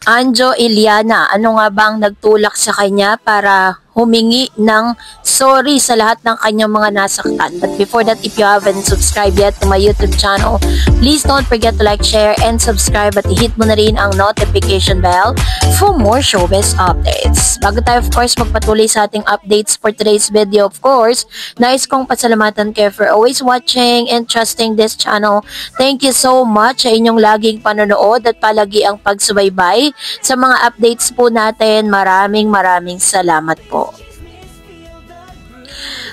Anjo Iliana, ano nga bang nagtulak sa kanya para humingi ng sorry sa lahat ng kanyang mga nasaktan? But before that, if you haven't subscribed yet to my YouTube channel, please don't forget to like, share, and subscribe at hit mo na rin ang notification bell for more showbiz updates. Bago tayo, of course, magpatuloy sa ating updates for today's video, of course, nais kong pasalamatan kayo for always watching and trusting this channel. Thank you so much sa inyong laging panonood at palagi ang pagsubaybay sa mga updates po natin. Maraming salamat po.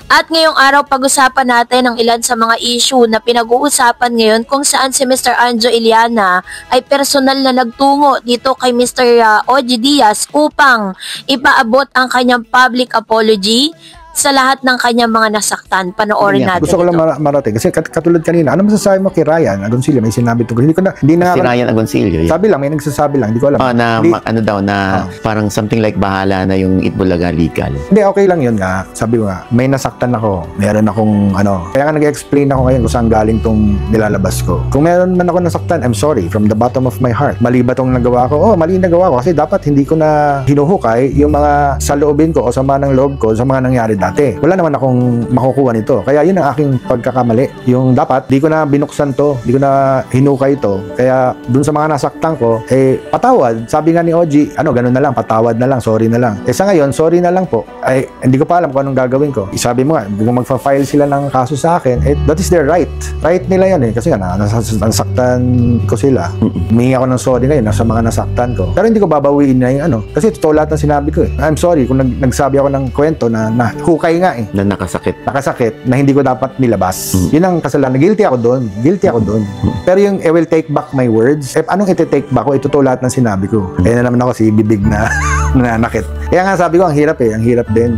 At ngayong araw, pag-usapan natin ang ilan sa mga issue na pinag-uusapan ngayon kung saan si Mr. Anjo Iliana ay personal na nagtungo dito kay Mr. Ogie Diaz upang ipaabot ang kanyang public apology sa lahat ng kanyang mga nasaktan. Panoorin natin. Gusto ko lang marating kasi katulad kanina, ano masasabi mo kay Ryan Agoncillo? May sinabi tungkol. Hindi na si Ryan Agoncillo. Sabi lang, may nagsasabi lang, hindi ko alam. Parang something like bahala na yung Itbulaga legal. Hindi, okay lang yun nga. Sabi ko nga, may nasaktan ako. Meron akong Kaya nga nag-explain ako ngayon kung saan galing tong nilalabas ko. Kung meron man ako nasaktan, I'm sorry from the bottom of my heart. Mali ba tong nagawa ko? Oh, mali nagawa ko kasi dapat hindi ko na hinuhukay yung mga saloobin ko o sama ng loob ko sa mga nangyari dati. Wala naman akong makukuha nito. Kaya yun ang aking pagkakamali. Yung dapat, di ko na binuksan to, di ko na hinukay to. Kaya dun sa mga nasaktan ko, patawad. Sabi nga ni Ogie, ganun na lang, patawad na lang, sorry na lang. Sa ngayon, sorry na lang po. Hindi ko pa alam kung anong gagawin ko. Sabi mo nga, kung magfa-file sila ng kaso sa akin, that is their right. Right nila yan Kasi nga, nasaktan ko sila. Humingi ako ng sorry ngayon sa mga nasaktan ko. Pero hindi ko babawiin na yung Kasi totoo lahat ng sinabi ko I'm sorry kung nagsabi ako ng kwento na hukay nga na nakasakit na hindi ko dapat nilabas. Yun ang kasalanan. Guilty ako doon. Pero yung I will take back my words, anong iti-take back ko? Ito lahat ng sinabi ko. Kaya na naman ako si bibig na nanakit. Kaya nga sabi ko, ang hirap ang hirap din,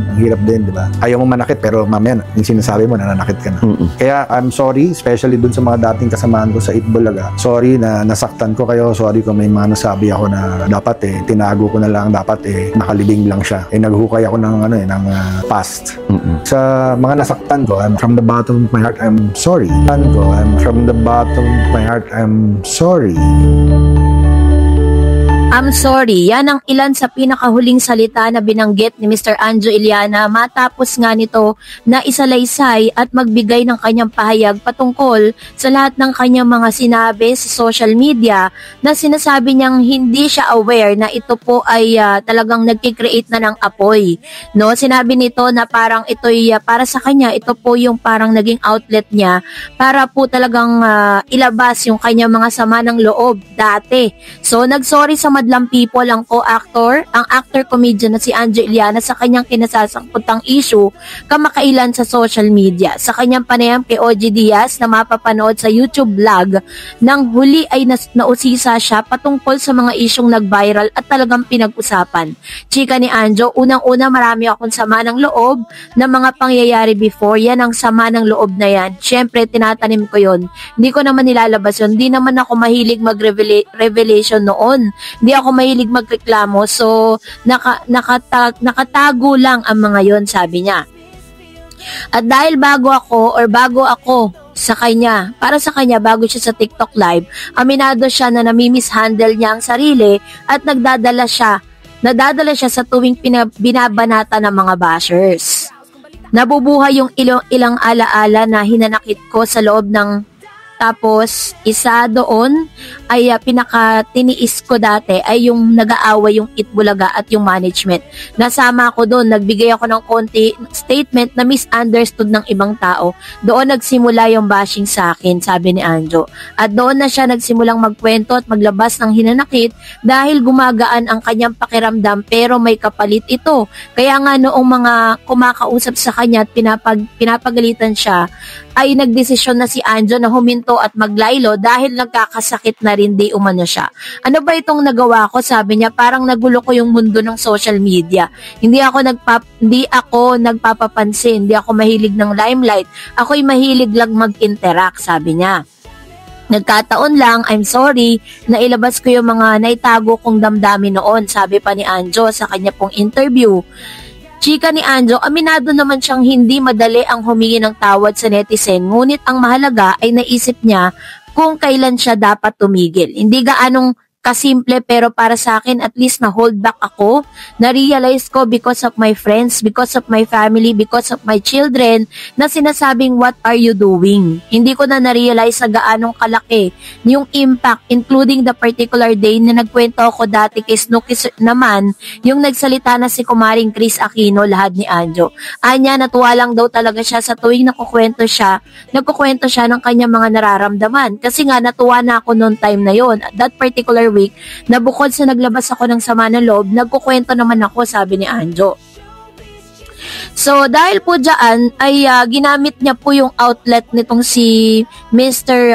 di ba? Ayaw mo manakit pero mamaya yung sinasabi mo nananakit ka na. Kaya I'm sorry, especially dun sa mga dating kasamaan ko sa Itbulaga. Sorry na nasaktan ko kayo. Sorry kung may mga nasabi ako na dapat tinago ko na lang, dapat nakalibing lang siya. Naghukay ako ng past. Sa mga nasaktan ko, from the bottom of my heart, I'm sorry. From the bottom of my heart, I'm sorry. I'm sorry, yan ang ilan sa pinakahuling salita na binanggit ni Mr. Anjo Iliana matapos nga nito na isalaysay at magbigay ng kanyang pahayag patungkol sa lahat ng kanyang mga sinabi sa social media na sinasabi niyang hindi siya aware na ito po ay talagang nagkikreate na ng apoy. Sinabi nito na parang ito'y para sa kanya, ito po yung parang naging outlet niya para po talagang ilabas yung kanyang mga sama ng loob dati. So nagsorry sa madlang people ang co-actor, ang actor-comedian na si Anjo Iliana sa kanyang kinasasangkutang issue kamakailan sa social media. Sa kanyang panayam kay Ogie Diaz na mapapanood sa YouTube vlog, nang huli ay nausisa siya patungkol sa mga isyong nag-viral at talagang pinag-usapan. Chika ni Anjo, unang-una marami akong sama ng loob na mga pangyayari before, yan ang sama ng loob na yan. Siyempre, tinatanim ko yon. Hindi ko naman nilalabas yun. Hindi naman ako mahilig mag-revelation noon. Hindi ako mahilig magreklamo, so nakatago lang ang mga yon, sabi niya. At dahil bago ako sa kanya, para sa kanya bago siya sa TikTok live, aminado siya na nami-mishandle niya ang sarili at nadadala siya sa tuwing binabanata ng mga bashers. Nabubuhay yung ilang alaala na hinanakit ko sa loob ng. Tapos, isa doon ay pinakatiniis ko dati ay yung nag-aaway yung Itbulaga at yung management. Nasama ako doon, nagbigay ako ng konti statement na misunderstood ng ibang tao. Doon nagsimula yung bashing sa akin, sabi ni Anjo. At doon na siya nagsimulang magkwento at maglabas ng hinanakit dahil gumagaan ang kanyang pakiramdam pero may kapalit ito. Kaya nga noong mga kumakausap sa kanya at pinapagalitan siya, ay nagdesisyon na si Anjo na huminto at maglaylo dahil nagkakasakit na rin di umano siya. Ano ba itong nagawa ko? Sabi niya, parang nagulo ko yung mundo ng social media. Hindi ako nagpapapansin, hindi ako mahilig ng limelight. Ako'y mahilig lang mag-interact, sabi niya. Nagkataon lang, I'm sorry, na ilabas ko yung mga naitago kong damdamin noon, sabi pa ni Anjo sa kanya pong interview. Chika ni Anjo, aminado naman siyang hindi madali ang humingi ng tawad sa netizen, ngunit ang mahalaga ay naisip niya kung kailan siya dapat tumigil. Hindi gaanong kasimple, pero para sa akin at least na hold back ako. Na-realize ko because of my friends, because of my family, because of my children, na sinasabing, what are you doing? Hindi ko na na-realize sa gaanong kalaki yung impact, including the particular day na nagkwento ako dati kay Snooki naman, yung nagsalita na si Kumaring Chris Aquino, lahad ni Anjo. Anya, natuwa lang daw talaga siya sa tuwing nagkukwento siya ng kanyang mga nararamdaman. Kasi nga, natuwa na ako noon time na yon. At that particular week, na bukod sa naglabas ako ng sama ng loob, nagkukwento naman ako, sabi ni Anjo. So, dahil po dyan, ay ginamit niya po yung outlet nitong si Mr.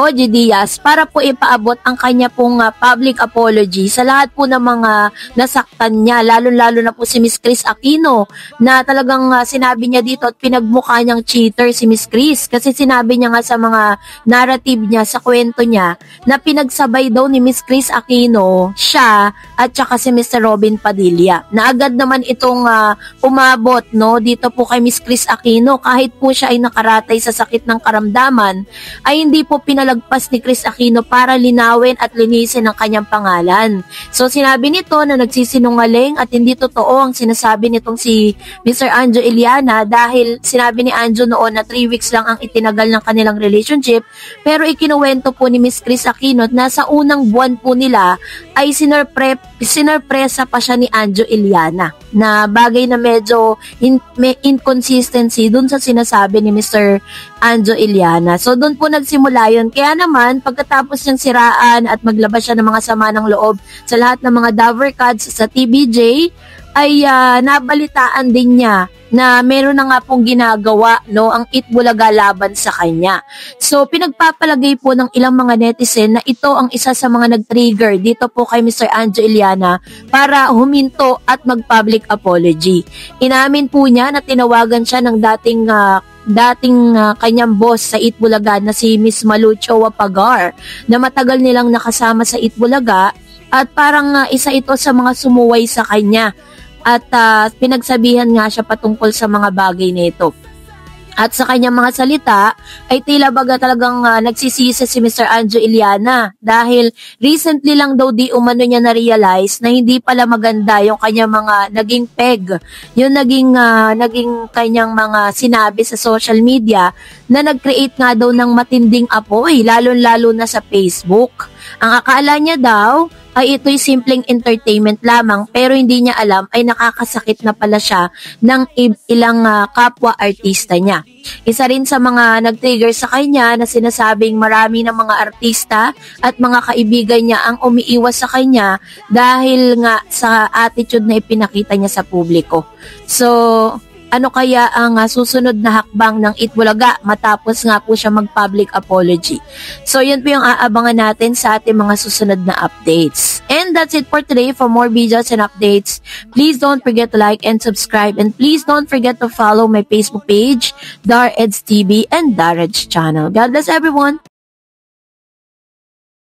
Ogie Diaz para po ipaabot ang kanya pong public apology sa lahat po ng mga nasaktan niya, lalo-lalo na po si Miss Chris Aquino, na talagang sinabi niya dito at pinagmukha niyang cheater si Miss Chris, kasi sinabi niya nga sa mga narrative niya, sa kwento niya, na pinagsabay daw ni Miss Chris Aquino siya at saka si Mr. Robin Padilla, na agad naman itong umabot, no, dito po kay Miss Chris Aquino. Kahit po siya ay nakaratay sa sakit ng karamdaman, ay hindi po pinalagpas ni Chris Aquino para linawin at linisin ang kanyang pangalan. So sinabi nito na nagsisinungaling at hindi totoo ang sinasabi nitong si Mr. Anjo Iliana, dahil sinabi ni Anjo noon na 3 weeks lang ang itinagal ng kanilang relationship, pero ikinuwento po ni Miss Chris Aquino na sa unang buwan po nila ay sinorpresa pa siya ni Anjo Iliana, na bagay na medyo may inconsistency dun sa sinasabi ni Mr. Anjo Iliana. So doon po nagsimula yun. Kaya naman, pagkatapos niyang siraan at maglabas siya ng mga sama ng loob sa lahat ng mga Dovercats sa TBJ, ay nabalitaan din niya na meron na nga pong ginagawa, no, ang Itbulaga laban sa kanya. So pinagpapalagay po ng ilang mga netizen na ito ang isa sa mga nag-trigger dito po kay Mr. Anjo Iliana para huminto at mag-public apology. Inamin po niya na tinawagan siya ng dating kanyang boss sa Itbulaga na si Miss Malucho Wapagar, na matagal nilang nakasama sa Itbulaga at parang isa ito sa mga sumuway sa kanya. At pinagsabihan nga siya patungkol sa mga bagay nito. At sa kanyang mga salita, ay tila baga talagang nagsisisi si Mr. Anjo Iliana, dahil recently lang daw di umano niya na-realize na hindi pala maganda yung kanyang mga naging peg, yung naging kanyang mga sinabi sa social media, na nag-create nga daw ng matinding apoy, lalo-lalo na sa Facebook. Ang akala niya daw ay ito'y simpleng entertainment lamang, pero hindi niya alam ay nakakasakit na pala siya ng ilang kapwa artista niya. Isa rin sa mga nag-trigger sa kanya na sinasabing marami ng mga artista at mga kaibigan niya ang umiiwas sa kanya dahil nga sa attitude na ipinakita niya sa publiko. So, ano kaya ang susunod na hakbang ng Itbulaga matapos nga po siya mag-public apology? So, yun po yung aabangan natin sa ating mga susunod na updates. And that's it for today. For more videos and updates, please don't forget to like and subscribe. And please don't forget to follow my Facebook page, Dar Eds TV and Dar Eds channel. God bless everyone!